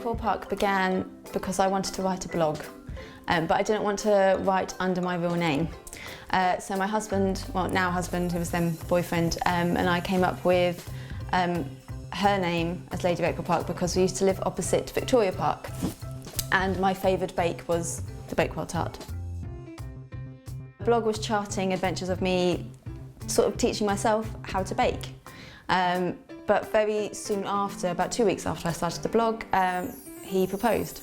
Bakewell-Park began because I wanted to write a blog, but I didn't want to write under my real name. So my husband, well now husband, who was then boyfriend, and I came up with her name as Lady Bakewell-Park because we used to live opposite Victoria Park, and my favoured bake was the Bakewell tart. The blog was charting adventures of me sort of teaching myself how to bake. But very soon after, about 2 weeks after I started the blog, he proposed.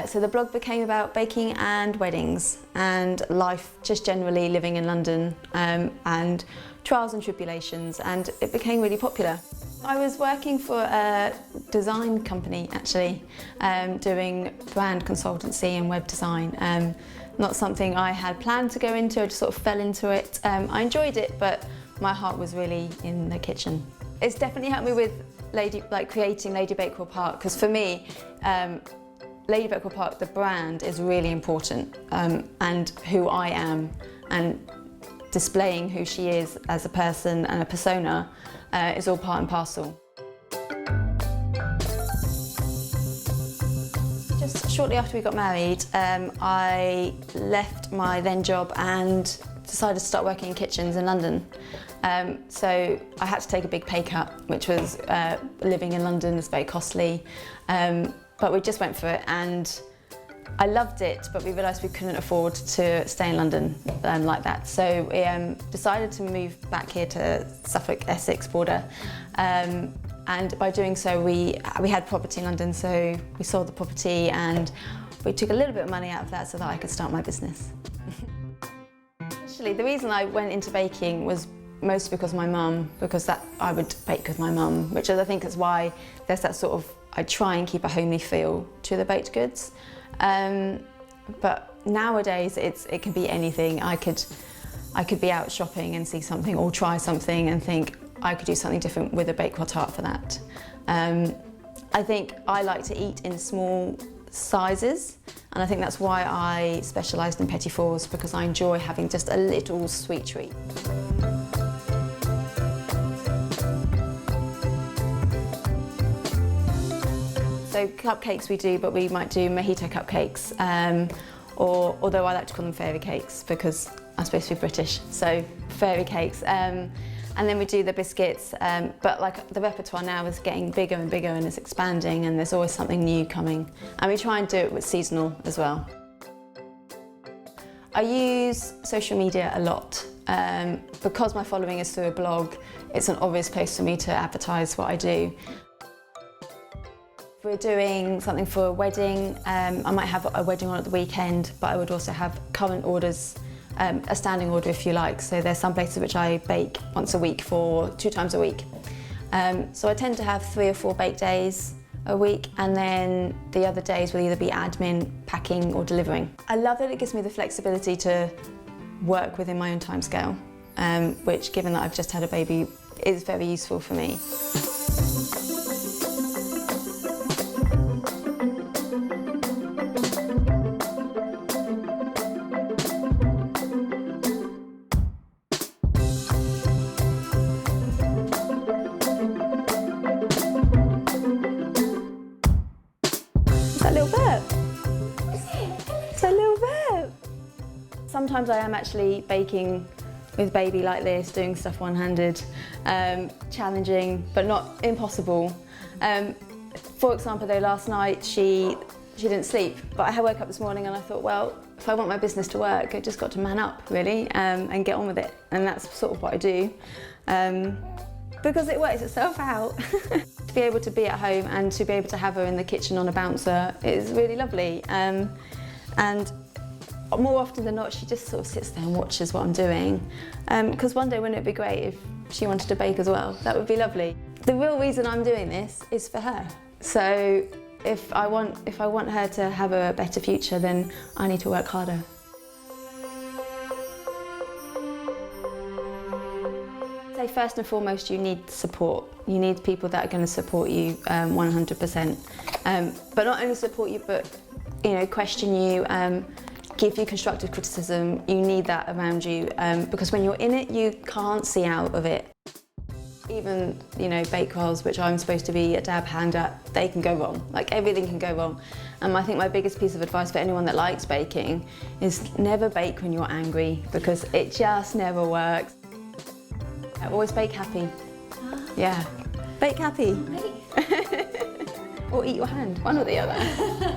So the blog became about baking and weddings and life just generally living in London, and trials and tribulations, and it became really popular. I was working for a design company actually, doing brand consultancy and web design. Not something I had planned to go into, I just sort of fell into it. I enjoyed it, but my heart was really in the kitchen. It's definitely helped me with creating Lady Bakewell-Park, because for me, Lady Bakewell-Park, the brand, is really important, and who I am, and displaying who she is as a person and a persona is all part and parcel. Just shortly after we got married, I left my then job and decided to start working in kitchens in London. So I had to take a big pay cut, which was living in London is very costly, but we just went for it, and I loved it, but we realised we couldn't afford to stay in London like that. So we decided to move back here to Suffolk-Essex border, and by doing so we had property in London, so we sold the property and we took a little bit of money out of that so that I could start my business. Actually, the reason I went into baking was mostly because of my mum, because I would bake with my mum, which I think is why there's that sort of, I try and keep a homely feel to the baked goods. But nowadays it can be anything. I could be out shopping and see something or try something and think I could do something different with a Bakewell tart for that. I think I like to eat in small sizes, and I think that's why I specialised in petit fours, because I enjoy having just a little sweet treat. So cupcakes we do, but we might do mojito cupcakes, or although I like to call them fairy cakes because I'm supposed to be British, so fairy cakes. And then we do the biscuits, but like the repertoire now is getting bigger and bigger and it's expanding, and there's always something new coming. And we try and do it with seasonal as well. I use social media a lot. Because my following is through a blog, it's an obvious place for me to advertise what I do. If we're doing something for a wedding, I might have a wedding on at the weekend, but I would also have current orders, a standing order if you like. So there's some places which I bake once a week for 2 times a week. So I tend to have 3 or 4 bake days a week, and then the other days will either be admin, packing or delivering. I love that it gives me the flexibility to work within my own timescale, which, given that I've just had a baby, is very useful for me. Sometimes I am actually baking with baby like this, doing stuff one-handed, challenging but not impossible. For example, though, last night she didn't sleep, but I woke up this morning and I thought, well, if I want my business to work, I just got to man up really, and get on with it, and that's sort of what I do, because it works itself out. To be able to be at home and to be able to have her in the kitchen on a bouncer is really lovely, and more often than not, she just sort of sits there and watches what I'm doing. Because one day, wouldn't it be great if she wanted to bake as well? That would be lovely. The real reason I'm doing this is for her. So if I want her to have a better future, then I need to work harder. So first and foremost, you need support. You need people that are going to support you 100%. But not only support you, but question you. Give you constructive criticism. You need that around you, because when you're in it, you can't see out of it. Even, you know, Bakewells, which I'm supposed to be a dab hand at, they can go wrong. Like, everything can go wrong. And I think my biggest piece of advice for anyone that likes baking is never bake when you're angry, because it just never works. Always bake happy. Yeah. Bake happy. Or eat your hand, one or the other.